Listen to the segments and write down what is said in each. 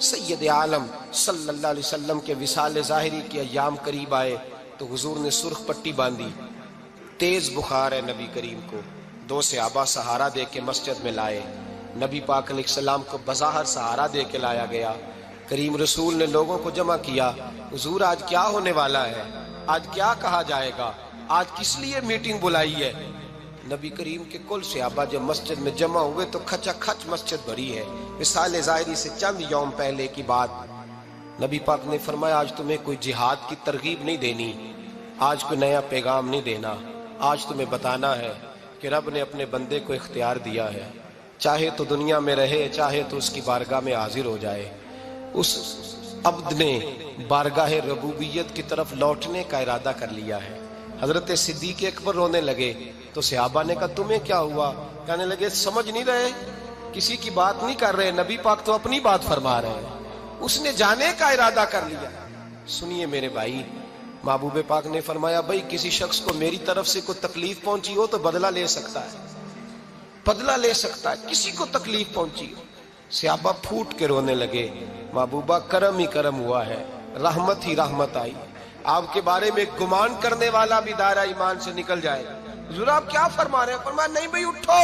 سید عالم صلی اللہ علیہ وسلم کے وصال ظاہری کے ایام قریب آئے تو حضور نے سرخ پٹی باندھی، تیز بخار ہے نبی کریم کو، دو صحابہ سہارا دے کے مسجد میں لائے، نبی پاک علیہ السلام کو بظاہر سہارا دے کے لایا گیا۔ کریم رسول نے لوگوں کو جمع کیا، حضور آج کیا ہونے والا ہے، آج کیا کہا جائے گا، آج کس لیے میٹنگ بلائی ہے؟ نبی کریم کے کل صحابہ جب مسجد میں جمع ہوئے تو کھچا کھچ مسجد بھری ہے۔ وصال ظاہری سے چند یوم پہلے کی بات، نبی پاک نے فرمایا آج تمہیں کوئی جہاد کی ترغیب نہیں دینی، آج کوئی نیا پیغام نہیں دینا، آج تمہیں بتانا ہے کہ رب نے اپنے بندے کو اختیار دیا ہے، چاہے تو دنیا میں رہے، چاہے تو اس کی بارگاہ میں حاضر ہو جائے۔ اس عبد نے بارگاہ ربوبیت کی طرف لوٹنے کا ارادہ کر لیا ہے۔ حضرت صدیق اکبر رونے لگے تو صحابہ نے کہا تمہیں کیا ہوا؟ کہنے لگے سمجھ نہیں رہے، کسی کی بات نہیں کر رہے، نبی پاک تو اپنی بات فرما رہے ہیں، اس نے جانے کا ارادہ کر لیا۔ سنیے میرے بھائی، محبوب پاک نے فرمایا بھائی کسی شخص کو میری طرف سے کوئی تکلیف پہنچی ہو تو بدلہ لے سکتا ہے، بدلہ لے سکتا ہے، کسی کو تکلیف پہنچی ہو۔ صحابہ پھوٹ کے رونے لگے، محبوبہ کرم ہی کرم ہوا ہے، رحمت ہی رحمت آئی، آپ کے بارے میں گمان کرنے والا بھی دائرہ ایمان سے نکل جائے۔ حضور آپ کیا فرما رہے ہیں؟ فرمایا نہیں بھائی اٹھو۔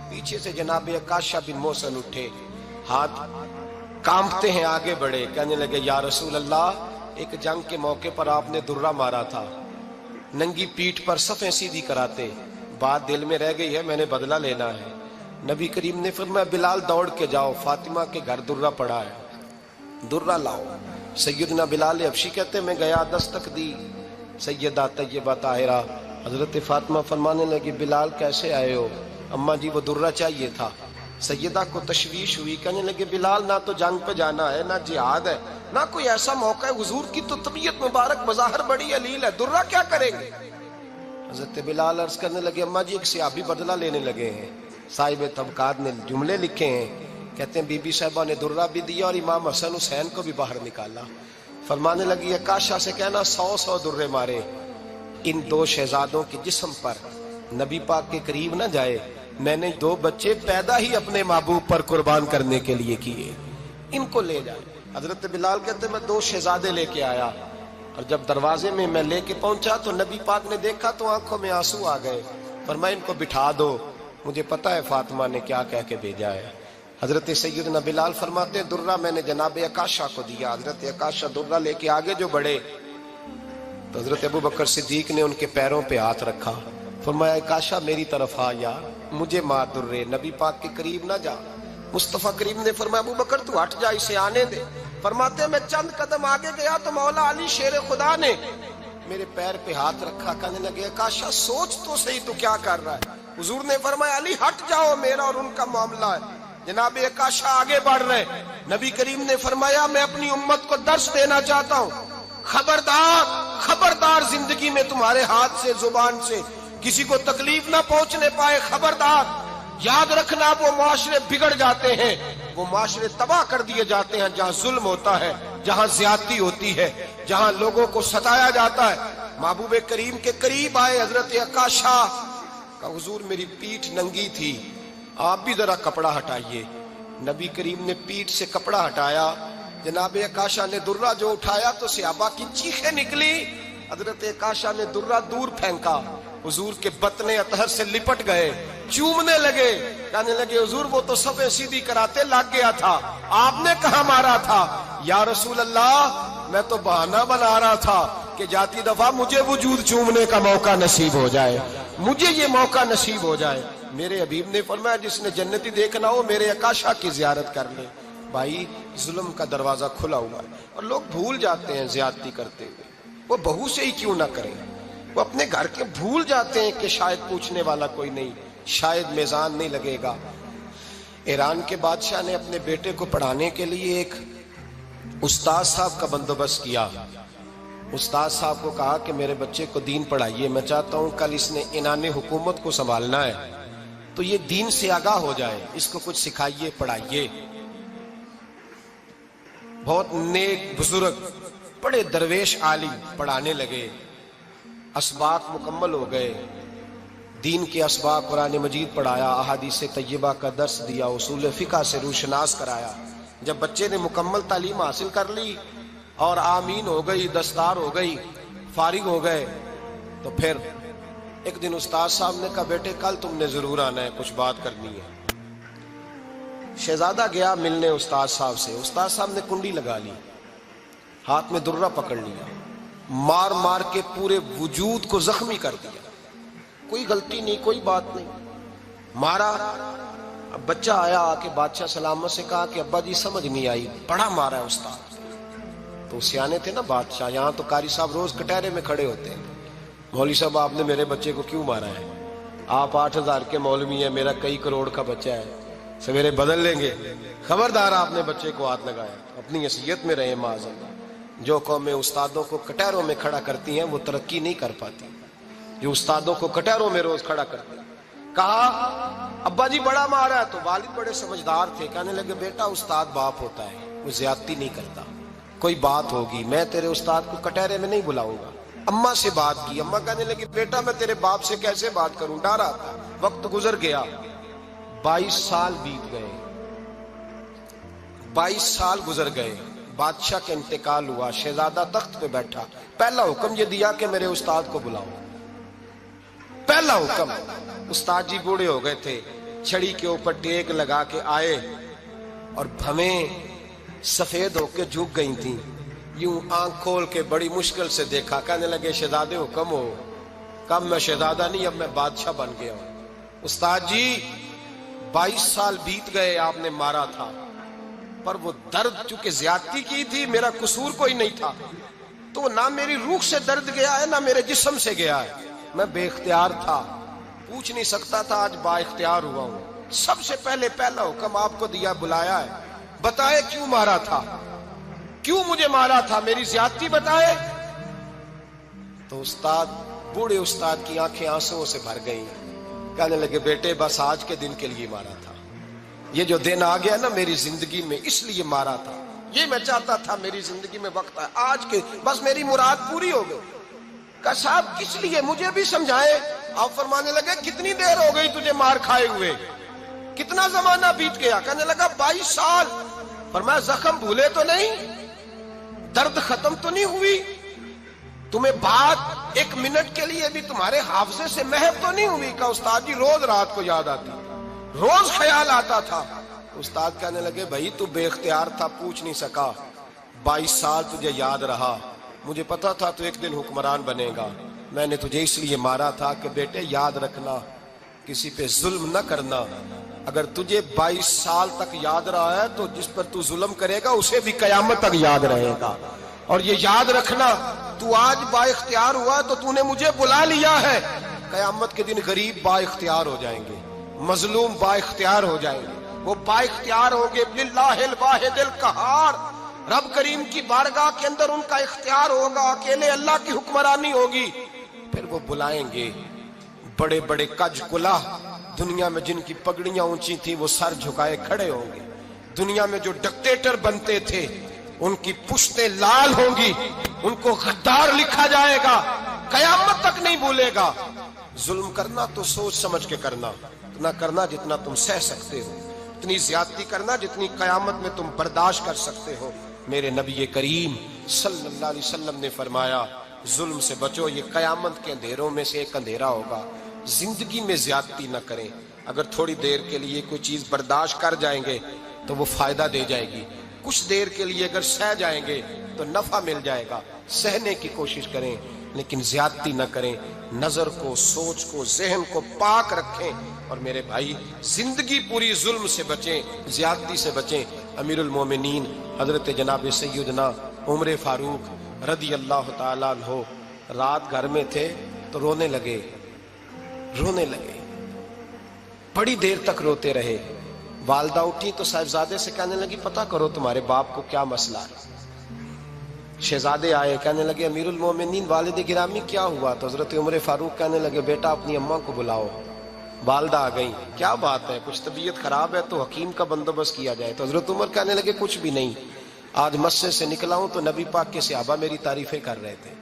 پیچھے سے جناب عکاشہ بن محصن اٹھے، ہاتھ کانپتے ہیں آگے بڑھے، کہنے لگے یا رسول اللہ، ایک جنگ کے موقع پر آپ نے درہ مارا تھا، ننگی پیٹھ پر صفیں سیدھی کراتے، بات دل میں رہ گئی ہے، میں نے بدلہ لینا ہے۔ نبی کریم نے فرمایا بلال دوڑ کے جاؤ، فاطمہ کے گھر درہ پڑا ہے، درہ لاؤ۔ سیدنا بلال حبشی کہتے میں گیا، دستک دی، سیدہ طیبہ طاہرہ حضرت فاطمہ فرمانے لگی بلال کیسے آئے ہو؟ اماں جی وہ درہ چاہیے تھا۔ سیدہ کو تشویش ہوئی، کہنے لگے بلال نہ تو جنگ پہ جانا ہے، نہ جہاد ہے، نہ کوئی ایسا موقع ہے، حضور کی تو طبیعت مبارک مظاہر بڑی علیل ہے، درہ کیا کریں گے؟ حضرت بلال عرض کرنے لگے اماں جی ایک صحابی بدلہ لینے لگے ہیں، صاحب طبقات نے جملے لکھے ہیں، کہتے ہیں بی بی صاحبہ نے درہ بھی دیا اور امام حسن حسین کو بھی باہر نکالا۔ فرمانے لگی عکاشہ سے کہنا 100 درے مارے، ان دو شہزادوں کے جسم پر نبی پاک کے قریب نہ جائے، میں نے 2 بچے پیدا ہی اپنے محبوب پر قربان کرنے کے لیے کیے، ان کو لے جائے۔ حضرت بلال کہتے میں 2 شہزادے لے کے آیا، اور جب دروازے میں میں لے کے پہنچا تو نبی پاک نے دیکھا تو آنکھوں میں آنسو آ گئے، فرمایا ان کو بٹھا دو، مجھے پتا ہے فاطمہ نے کیا کہہ کے بھیجا ہے۔ حضرت سیدنا بلال فرماتے ہیں درہ میں نے جناب عکاشہ کو دیا، حضرت عکاشہ درہ لے کے آگے جو بڑھے تو حضرت ابوبکر صدیق نے ان کے پیروں پہ ہاتھ رکھا، فرمایا عکاشہ میری طرف آ یار، مجھے مار درے، نبی پاک کے قریب نہ جا۔ مصطفیٰ کریم نے فرمایا ابوبکر تو ہٹ جا، اسے آنے دے۔ فرماتے ہیں میں چند قدم آگے گیا تو مولا علی شیر خدا نے میرے پیر پہ ہاتھ رکھا، کہنے لگے عکاشہ سوچ تو صحیح تو کیا کر رہا ہے؟ حضور نے فرمایا علی ہٹ جاؤ، میرا اور ان کا معاملہ ہے۔ جناب عکاشہ آگے بڑھ رہے، نبی کریم نے فرمایا میں اپنی امت کو درس دینا چاہتا ہوں، خبردار خبردار زندگی میں تمہارے ہاتھ سے زبان سے کسی کو تکلیف نہ پہنچنے پائے، خبردار یاد رکھنا وہ معاشرے بگڑ جاتے ہیں، وہ معاشرے تباہ کر دیے جاتے ہیں جہاں ظلم ہوتا ہے، جہاں زیادتی ہوتی ہے، جہاں لوگوں کو ستایا جاتا ہے۔ محبوب کریم کے قریب آئے حضرت عکاشہ کہ حضور میری پیٹھ ننگی تھی، آپ بھی ذرا کپڑا ہٹائیے۔ نبی کریم نے پیٹھ سے کپڑا ہٹایا، جناب عکاشہ نے درہ جو اٹھایا تو صحابہ کی چیخیں نکلی، حضرت عکاشہ نے درہ دور پھینکا، حضور کے بطن اطہر سے لپٹ گئے، چومنے لگے، کہنے لگے حضور وہ تو صفیں سیدھی کراتے لگ گیا تھا، آپ نے کہاں مارا تھا؟ یا رسول اللہ میں تو بہانہ بنا رہا تھا کہ جاتی دفعہ مجھے وجود چومنے کا موقع نصیب ہو جائے، مجھے یہ موقع نصیب ہو جائے۔ میرے حبیب نے فرمایا جس نے جنتی دیکھنا ہو میرے عکاشہ کی زیارت کر لے۔ بھائی ظلم کا دروازہ کھلا ہوا ہے اور لوگ بھول جاتے ہیں زیادتی کرتے ہوئے، وہ بہو سے ہی کیوں نہ کریں، وہ اپنے گھر کے بھول جاتے ہیں کہ شاید پوچھنے والا کوئی نہیں، شاید میزان نہیں لگے گا۔ ایران کے بادشاہ نے اپنے بیٹے کو پڑھانے کے لیے ایک استاد صاحب کا بندوبست کیا، استاد صاحب کو کہا کہ میرے بچے کو دین پڑھائیے، میں چاہتا ہوں کل اس نے عنان حکومت کو سنبھالنا ہے تو یہ دین سے آگاہ ہو جائے، اس کو کچھ سکھائیے پڑھائیے۔ بہت نیک بزرگ بڑے درویش عالم پڑھانے لگے، اسباق مکمل ہو گئے، دین کے اسباق قرآن مجید پڑھایا، احادیث طیبہ کا درس دیا، اصول فقہ سے روشناس کرایا، جب بچے نے مکمل تعلیم حاصل کر لی اور آمین ہو گئی، دستار ہو گئی، فارغ ہو گئے، تو پھر ایک دن استاد صاحب نے کہا بیٹے کل تم نے ضرور آنا ہے، کچھ بات کرنی ہے۔ شہزادہ گیا ملنے استاد صاحب سے، استاد صاحب نے کنڈی لگا لی، ہاتھ میں درہ پکڑ لیا، مار مار کے پورے وجود کو زخمی کر دیا، کوئی غلطی نہیں، کوئی بات نہیں، مارا۔ اب بچہ آیا آ کے بادشاہ سلامت سے کہا کہ ابا جی سمجھ نہیں آئی، بڑا مارا ہے استاد۔ تو سیانے تھے نا بادشاہ، یہاں تو قاری صاحب روز کٹہرے میں کھڑے ہوتے ہیں، مولوی صاحب آپ نے میرے بچے کو کیوں مارا ہے؟ آپ 8,000 کے مولوی ہیں، میرا کئی کروڑ کا بچہ ہے، سویرے بدل لیں گے، خبردار آپ نے بچے کو ہاتھ لگایا، اپنی حیثیت میں رہے معاذ اللہ۔ جو قومیں استادوں کو کٹہروں میں کھڑا کرتی ہیں وہ ترقی نہیں کر پاتی، جو استادوں کو کٹہروں میں روز کھڑا کرتے ہیں۔ کہا ابا جی بڑا مارا ہے، تو والد بڑے سمجھدار تھے، کہنے لگے بیٹا استاد باپ ہوتا ہے، وہ زیادتی نہیں کرتا، کوئی بات ہوگی میں تیرے استاد کو کٹہرے میں نہیں بلاؤں گا۔ اماں سے بات کی، اماں کہنے لگی بیٹا میں تیرے باپ سے کیسے بات کروں، ڈر آتا۔ وقت گزر گیا، 22 سال بیت گئے، 22 سال گزر گئے، بادشاہ کا انتقال ہوا، شہزادہ تخت پہ بیٹھا، پہلا حکم یہ دیا کہ میرے استاد کو بلاؤ، پہلا حکم۔ استاد جی بوڑھے ہو گئے تھے، چھڑی کے اوپر ٹیک لگا کے آئے اور بھویں سفید ہو کے جھک گئی تھیں، یوں آنکھ کھول کے بڑی مشکل سے دیکھا، کہنے لگے شہزادے حکم ہو۔ کب میں شہزادہ نہیں، اب میں بادشاہ بن گیا ہوں۔ استاد جی 22 سال بیت گئے، آپ نے مارا تھا، پر وہ درد چونکہ زیادتی کی تھی، میرا قصور کوئی نہیں تھا، تو نہ میری روح سے درد گیا ہے نہ میرے جسم سے گیا ہے، میں بے اختیار تھا، پوچھ نہیں سکتا تھا، آج با اختیار ہوا ہوں۔ سب سے پہلے پہلا حکم آپ کو دیا، بلایا ہے، بتائے کیوں مارا تھا، کیوں مجھے مارا تھا، میری زیادتی بتائے۔ تو استاد، بوڑھے استاد کی آنکھیں آنسوؤں سے بھر گئیں، کہنے لگے بیٹے بس آج کے دن کے لیے مارا تھا، یہ جو دن آ گیا نا میری زندگی میں اس لیے مارا تھا، یہ میں چاہتا تھا میری زندگی میں وقت ہے، آج کے بس میری مراد پوری ہو گئی۔ کہا صاحب کس لیے، مجھے بھی سمجھائے۔ آپ فرمانے لگے کتنی دیر ہو گئی تجھے مار کھائے ہوئے، کتنا زمانہ بیت گیا؟ کہنے لگا 22 سال۔ فرمایا زخم بھولے تو نہیں، درد ختم تو نہیں ہوئی، تمہیں بات 1 منٹ کے لیے بھی تمہارے حافظے سے محو تو نہیں ہوئی؟ کہا استاد جی روز رات کو یاد آتی، روز خیال آتا تھا۔ استاد کہنے لگے بھائی تو بے اختیار تھا، پوچھ نہیں سکا، 22 سال تجھے یاد رہا، مجھے پتا تھا تو ایک دن حکمران بنے گا، میں نے تجھے اس لیے مارا تھا کہ بیٹے یاد رکھنا، کسی پہ ظلم نہ کرنا، اگر تجھے 22 سال تک یاد رہا ہے تو جس پر تو ظلم کرے گا اسے بھی قیامت تک یاد رہے گا، اور یہ یاد رکھنا تو آج با اختیار ہوا تو تو نے مجھے بلا لیا ہے، قیامت کے دن غریب با اختیار ہو جائیں گے، مظلوم با اختیار ہو جائیں گے، وہ با اختیار ہوں گے للہ الواحد القہار، رب کریم کی بارگاہ کے اندر ان کا اختیار ہوگا، اکیلے اللہ کی حکمرانی ہوگی، پھر وہ بلائیں گے بڑے بڑے کج کلا، دنیا میں جن کی پگڑیاں اونچی تھیں وہ سر جھکائے کھڑے ہوں گے، دنیا میں جو ڈکٹیٹر بنتے تھے ان کی پشتیں لال ہوں گی، ان کو غدار لکھا جائے گا، قیامت تک نہیں بھولے گا۔ ظلم کرنا تو سوچ سمجھ کے کرنا، اتنا کرنا جتنا تم سہ سکتے ہو، اتنی زیادتی کرنا جتنی قیامت میں تم برداشت کر سکتے ہو۔ میرے نبی کریم صلی اللہ علیہ وسلم نے فرمایا ظلم سے بچو، یہ قیامت کے اندھیروں میں سے ایک اندھیرا ہوگا، زندگی میں زیادتی نہ کریں، اگر تھوڑی دیر کے لیے کوئی چیز برداشت کر جائیں گے تو وہ فائدہ دے جائے گی، کچھ دیر کے لیے اگر سہ جائیں گے تو نفع مل جائے گا، سہنے کی کوشش کریں لیکن زیادتی نہ کریں، نظر کو، سوچ کو، ذہن کو پاک رکھیں، اور میرے بھائی زندگی پوری ظلم سے بچیں، زیادتی سے بچیں۔ امیر المومنین حضرت جناب سیدنا عمر فاروق رضی اللہ تعالیٰ عنہ رات گھر میں تھے تو رونے لگے، بڑی دیر تک روتے رہے، والدہ اٹھی تو صاحبزادے سے کہنے لگی پتہ کرو تمہارے باپ کو کیا مسئلہ ہے۔ شہزادے آئے، کہنے لگے امیر المومنین والد گرامی کیا ہوا؟ تو حضرت عمر فاروق کہنے لگے بیٹا اپنی اماں کو بلاؤ۔ والدہ آ گئی، کیا بات ہے، کچھ طبیعت خراب ہے تو حکیم کا بندوبست کیا جائے۔ تو حضرت عمر کہنے لگے کچھ بھی نہیں، آج مسجد سے نکلا ہوں تو نبی پاک کے صحابہ میری تعریفیں کر رہے تھے۔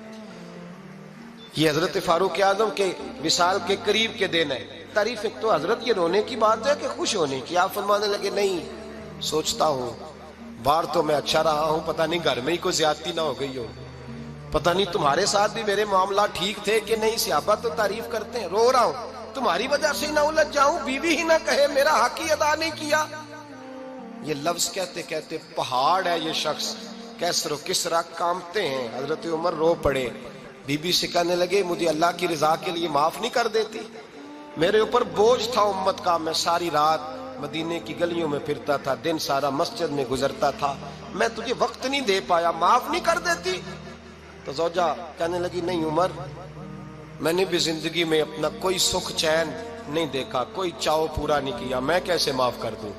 یہ حضرت فاروق اعظم کے وصال کے قریب کے دن ہے، تعریفیں تو حضرت یہ رونے کی بات ہے کہ خوش ہونے کی؟ آپ فرمانے لگے نہیں، سوچتا ہوں باہر تو میں اچھا رہا ہوں، پتہ نہیں گھر میں ہی کوئی زیادتی نہ ہو گئی ہو، پتہ نہیں تمہارے ساتھ بھی میرے معاملات ٹھیک تھے کہ نہیں۔ صحابہ تو تعریف کرتے ہیں، رو رہا ہوں تمہاری وجہ سے نہ الجھ جاؤں، بیوی ہی نہ کہے میرا حق ہی ادا نہیں کیا۔ یہ لفظ کہتے کہتے پہاڑ ہے یہ شخص، کیسر و کسرا کانپتے ہیں۔ حضرت عمر رو پڑے، بی بی سے کہنے لگے مجھے اللہ کی رضا کے لیے معاف نہیں کر دیتی؟ میرے اوپر بوجھ تھا امت کا، میں ساری رات مدینے کی گلیوں میں پھرتا تھا، دن سارا مسجد میں گزرتا تھا، میں تجھے وقت نہیں دے پایا، معاف نہیں کر دیتی؟ تو زوجہ کہنے لگی نہیں عمر، میں نے بھی زندگی میں اپنا کوئی سکھ چین نہیں دیکھا، کوئی چاؤ پورا نہیں کیا، میں کیسے معاف کر دوں،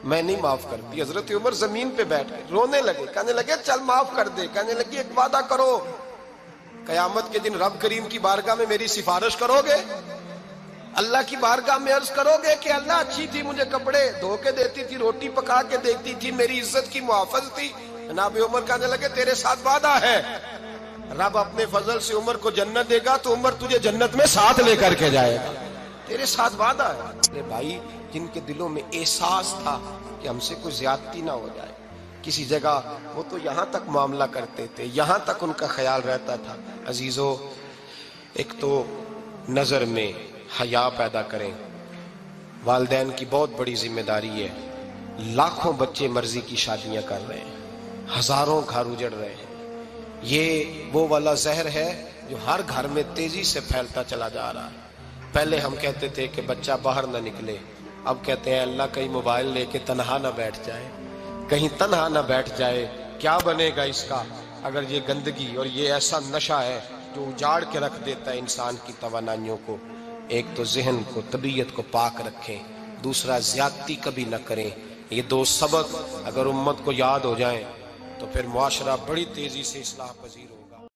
میں نہیں معاف کرتی۔ حضرت عمر زمین پہ بیٹھ گئے، رونے لگے، کہنے لگے چل معاف کر دے۔ کہنے لگی ایک وعدہ کرو، قیامت کے دن رب کریم کی بارگاہ میں میری سفارش کرو گے؟ اللہ کی بارگاہ میں عرض کرو گے کہ اللہ اچھی تھی، مجھے کپڑے دھو کے دیتی تھی، روٹی پکا کے دیتی تھی، میری عزت کی محافظ تھی؟ جناب عمر کہنے لگے تیرے ساتھ وعدہ ہے، رب اپنے فضل سے عمر کو جنت دے گا تو عمر تجھے جنت میں ساتھ لے کر کے جائے گا، تیرے ساتھ وعدہ ہے۔ میرے بھائی جن کے دلوں میں احساس تھا کہ ہم سے کوئی زیادتی نہ ہو جائے کسی جگہ، وہ تو یہاں تک معاملہ کرتے تھے، یہاں تک ان کا خیال رہتا تھا۔ عزیزو، ایک تو نظر میں حیا پیدا کریں، والدین کی بہت بڑی ذمہ داری ہے۔ لاکھوں بچے مرضی کی شادیاں کر رہے ہیں، ہزاروں گھر اجڑ رہے ہیں، یہ وہ والا زہر ہے جو ہر گھر میں تیزی سے پھیلتا چلا جا رہا ہے۔ پہلے ہم کہتے تھے کہ بچہ باہر نہ نکلے، اب کہتے ہیں اللہ کہیں موبائل لے کے تنہا نہ بیٹھ جائے، کہیں تنہا نہ بیٹھ جائے، کیا بنے گا اس کا اگر یہ گندگی اور یہ ایسا نشہ ہے جو اجاڑ کے رکھ دیتا ہے انسان کی توانائیوں کو۔ ایک تو ذہن کو، طبیعت کو پاک رکھیں، دوسرا زیادتی کبھی نہ کریں۔ یہ دو سبق اگر امت کو یاد ہو جائیں تو پھر معاشرہ بڑی تیزی سے اصلاح پذیر ہو۔